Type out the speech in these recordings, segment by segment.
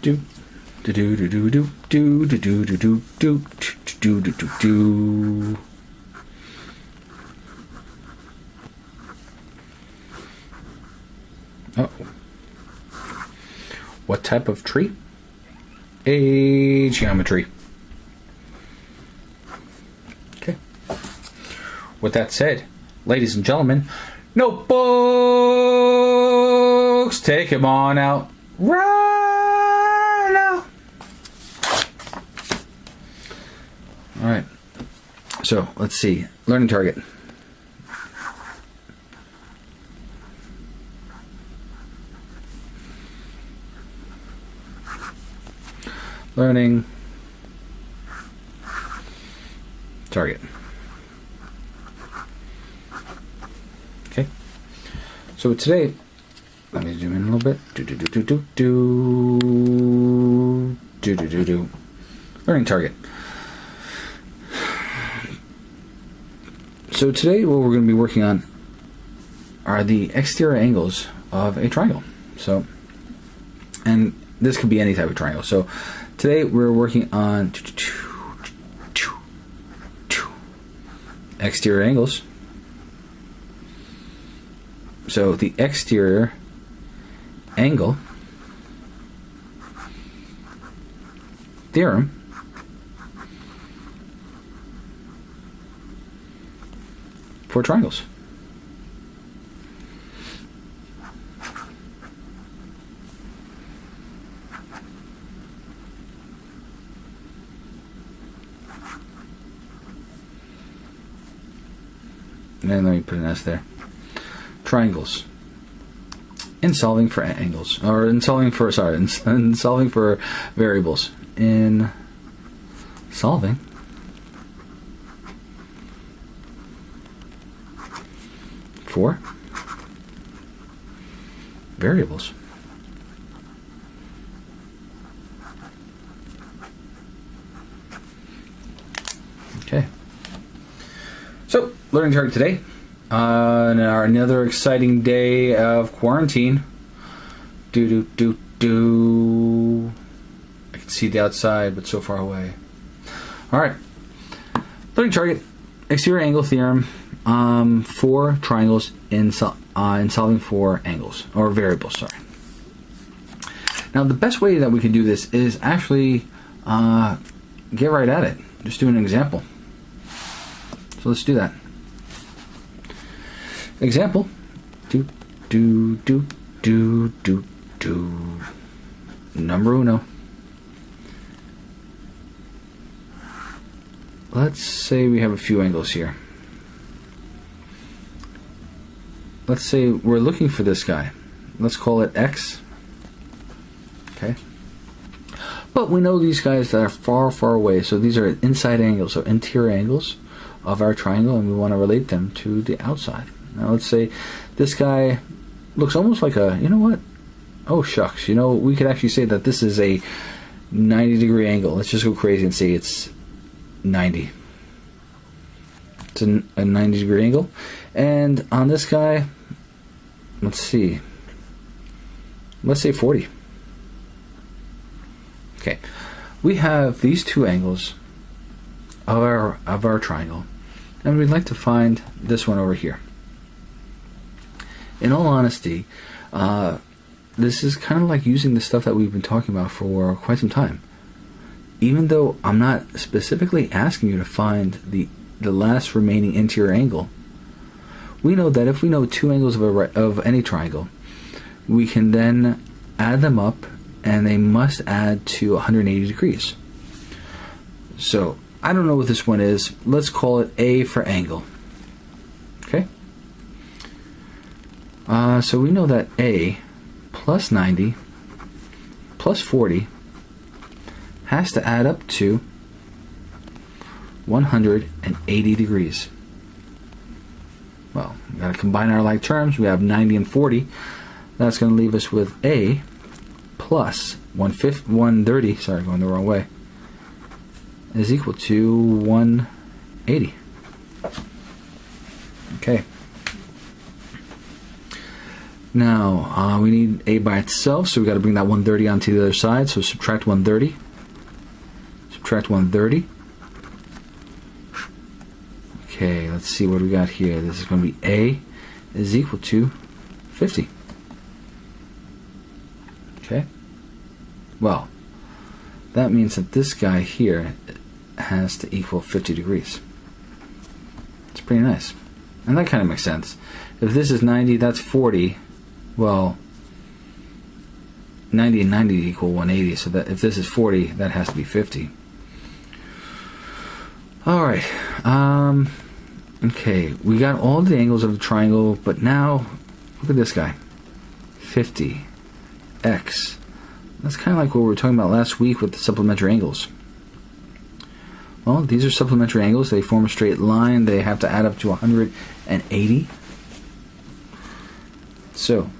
do do do do do do do do do do do do do do do do. Oh, what type of tree? A geometry. Okay. With that said, ladies and gentlemen, notebooks, take him on out right now. All right. So let's see. Learning target. Learning target. Okay. So today, let me zoom in a little bit. Learning target. So today, what we're going to be working on are the exterior angles of a triangle. So, and this could be any type of triangle. So today we're working on exterior angles. So the exterior angle theorem for triangles. And let me put an S there. Triangles. In solving for angles, or in solving for variables. In solving for variables. Okay. So, learning target today. Another exciting day of quarantine. I can see the outside, but so far away. Alright. Learning target. Exterior angle theorem for triangles in solving for angles, or variables, sorry. Now, the best way that we can do this is actually get right at it. Just do an example. So let's do that. Example. Number uno. Let's say we have a few angles here. Let's say we're looking for this guy. Let's call it X. Okay. But we know these guys that are far, far away. So these are inside angles, so interior angles of our triangle, and we want to relate them to the outside. Now let's say this guy looks almost like a, you know what? Oh shucks, you know, we could actually say that this is a 90-degree angle. Let's just go crazy and say it's 90. It's a 90-degree angle. And on this guy, let's see. Let's say 40. Okay. We have these two angles of our triangle, and we'd like to find this one over here. In all honesty, this is kind of like using the stuff that we've been talking about for quite some time. Even though I'm not specifically asking you to find the last remaining interior angle, we know that if we know two angles of any triangle, we can then add them up, and they must add to 180 degrees. So I don't know what this one is. Let's call it A for angle. Okay? So we know that A plus 90 plus 40 has to add up to 180 degrees. Well, we've got to combine our like terms. We have 90 and 40. That's going to leave us with A plus 130, sorry, going the wrong way, is equal to 180. Now, we need a by itself, so we got to bring that 130 onto the other side. So subtract 130. Subtract 130. Okay, let's see what we got here. This is going to be A is equal to 50. Okay. Well, that means that this guy here has to equal 50 degrees. It's pretty nice. And that kind of makes sense. If this is 90, that's 40. Well, 90 and 90 equal 180. So that if this is 40, that has to be 50. Alright. Okay, we got all the angles of the triangle, but now look at this guy. 50. X. That's kind of like what we were talking about last week with the supplementary angles. Well, these are supplementary angles. They form a straight line. They have to add up to 180. So,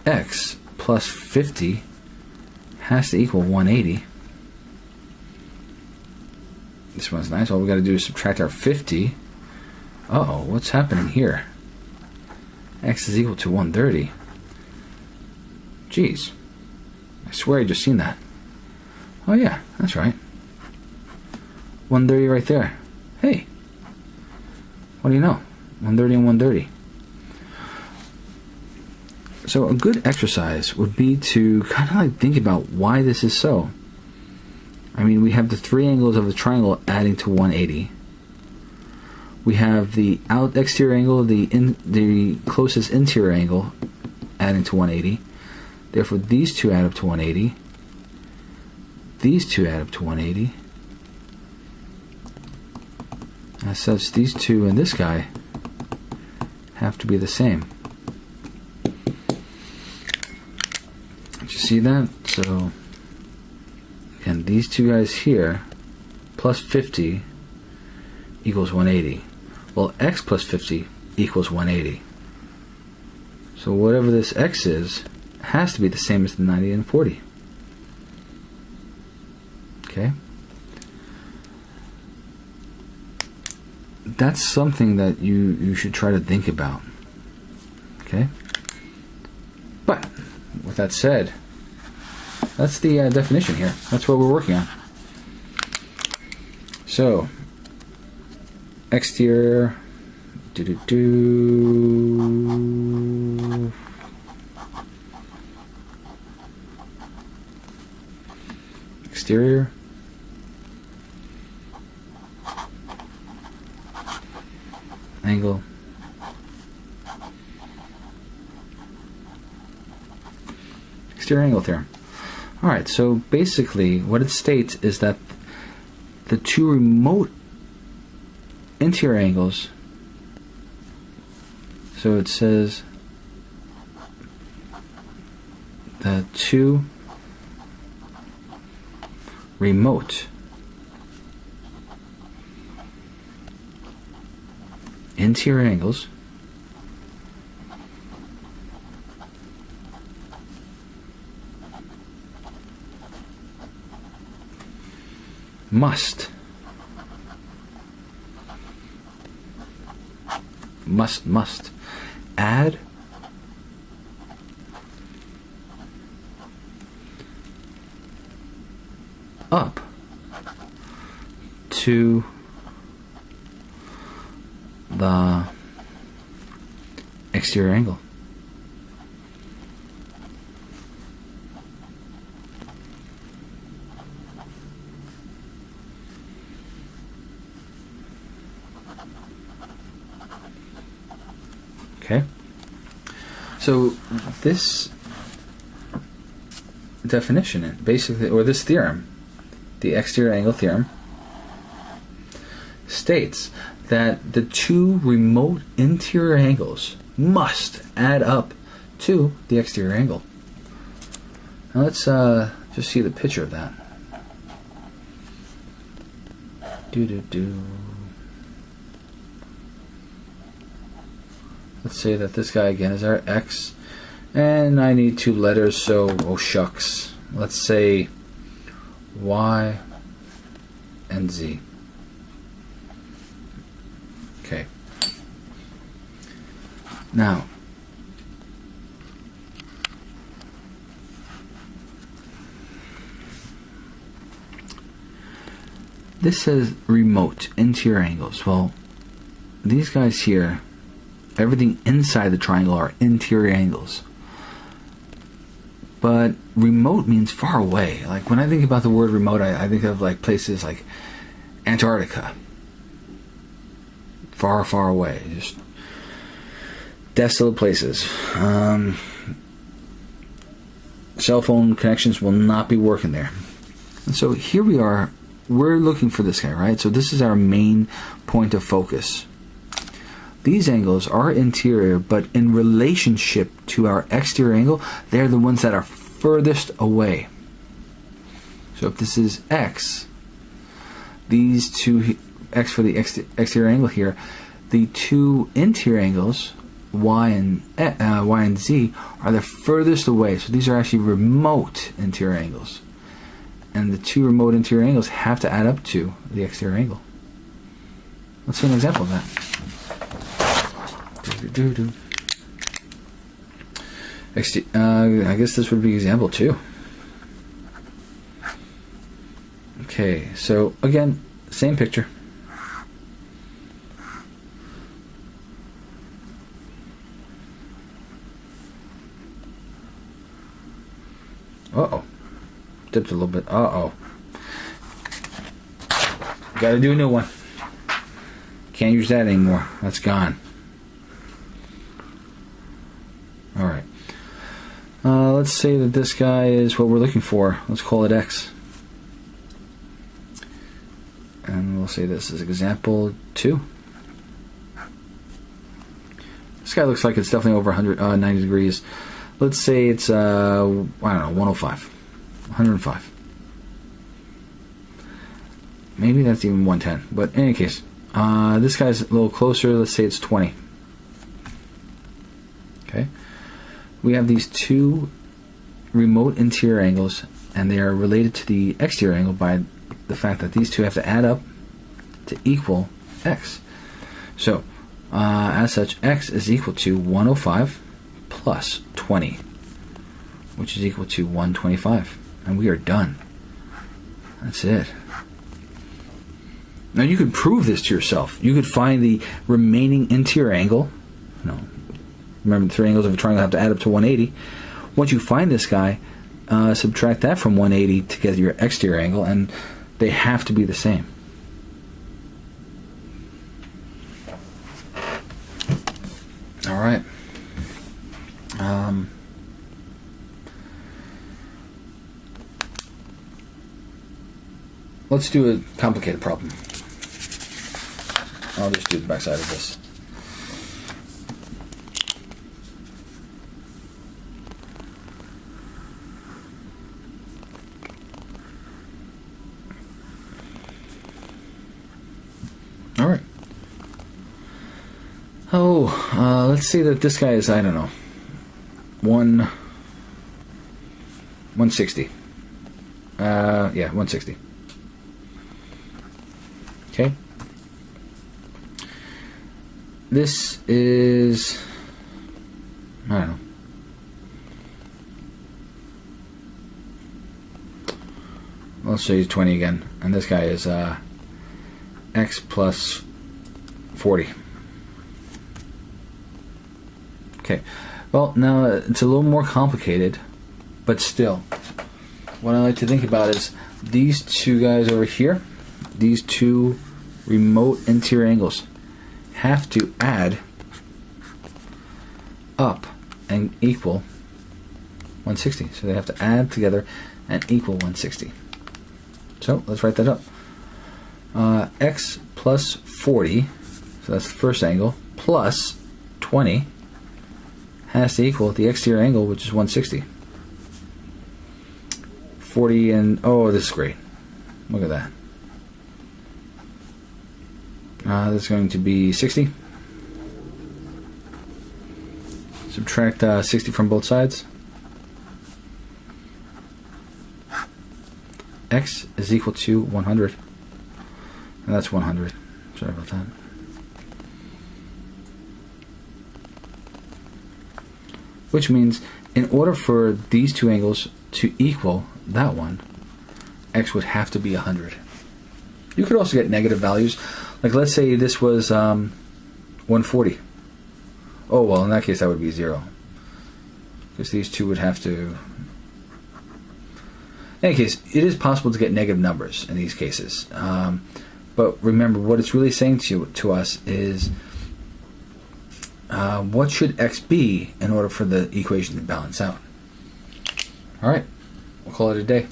X plus 50 has to equal 180. This one's nice. All we got to do is subtract our 50. Uh-oh, what's happening here? X is equal to 130. Jeez. I swear I just seen that. Oh yeah, that's right. 130 right there. Hey. What do you know? 130 and 130. So a good exercise would be to kind of like think about why this is so. I mean, we have the three angles of the triangle adding to 180. We have the exterior angle, the closest interior angle adding to 180. Therefore, these two add up to 180. These two add up to 180. As such, these two and this guy have to be the same. Did you see that? So, again, these two guys here, plus 50 equals 180. Well, x plus 50 equals 180. So whatever this x is, has to be the same as the 90 and 40. Okay? That's something that you should try to think about. Okay? But, with that said, that's the definition here. That's what we're working on. So, exterior, exterior, angle, exterior angle theorem. Alright, so basically what it states is that the two remote interior angles, so it says the two remote interior angles must add up to the exterior angle. Okay, so this definition, basically, or this theorem, the exterior angle theorem, states that the two remote interior angles must add up to the exterior angle. Now let's just see the picture of that. Let's say that this guy again is our x, and I need two letters, so oh shucks, let's say y and z. Okay. Now, This says remote interior angles. Well, these guys here, everything inside the triangle are interior angles. But remote means far away. Like when I think about the word remote, I think of like places like Antarctica. Far, far away. Just desolate places. Cell phone connections will not be working there. And so here we are. We're looking for this guy, right? So this is our main point of focus. These angles are interior, but in relationship to our exterior angle, they're the ones that are furthest away. So if this is x, these two, x for the exterior angle here, the two interior angles, y and z, are the furthest away. So these are actually remote interior angles. And the two remote interior angles have to add up to the exterior angle. Let's see an example of that. I guess this would be example 2. Okay, so again, same picture. Uh-oh. Dipped a little bit. Uh-oh. Gotta do a new one. Can't use that anymore. That's gone. Alright. Let's say that this guy is what we're looking for. Let's call it x. And we'll say this is example 2. This guy looks like it's definitely over 90 degrees. Let's say it's, I don't know, 105. 105. Maybe that's even 110. But in any case, this guy's a little closer. Let's say it's 20. Okay. We have these two remote interior angles, and they are related to the exterior angle by the fact that these two have to add up to equal x. So, as such, x is equal to 105 plus 20, which is equal to 125. And we are done. That's it. Now you could prove this to yourself. You could find the remaining interior angle. No, remember the three angles of a triangle have to add up to 180. Once you find this guy, subtract that from 180 to get your exterior angle, and they have to be the same. All right. Let's do a complicated problem. I'll just do the backside of this. All right. Let's see that this guy is, I don't know, 160. Yeah, 160. Okay. This is, I don't know. Let's say 20 again. And this guy is x plus 40. Okay. Well, now it's a little more complicated, but still. What I like to think about is these two guys over here, these two remote interior angles, have to add up and equal 160. So they have to add together and equal 160. So let's write that up. X plus 40, so that's the first angle, plus 20 has to equal the exterior angle, which is 160. 40 and, oh, this is great. Look at that. That's going to be 60. Subtract 60 from both sides. X is equal to 100. And that's 100. Sorry about that. Which means, in order for these two angles to equal that one, x would have to be 100. You could also get negative values. Like let's say this was 140. Oh, well, in that case that would be 0. Because these two would have to... In any case, it is possible to get negative numbers in these cases. But remember, what it's really saying to us is what should x be in order for the equation to balance out. All right, we'll call it a day.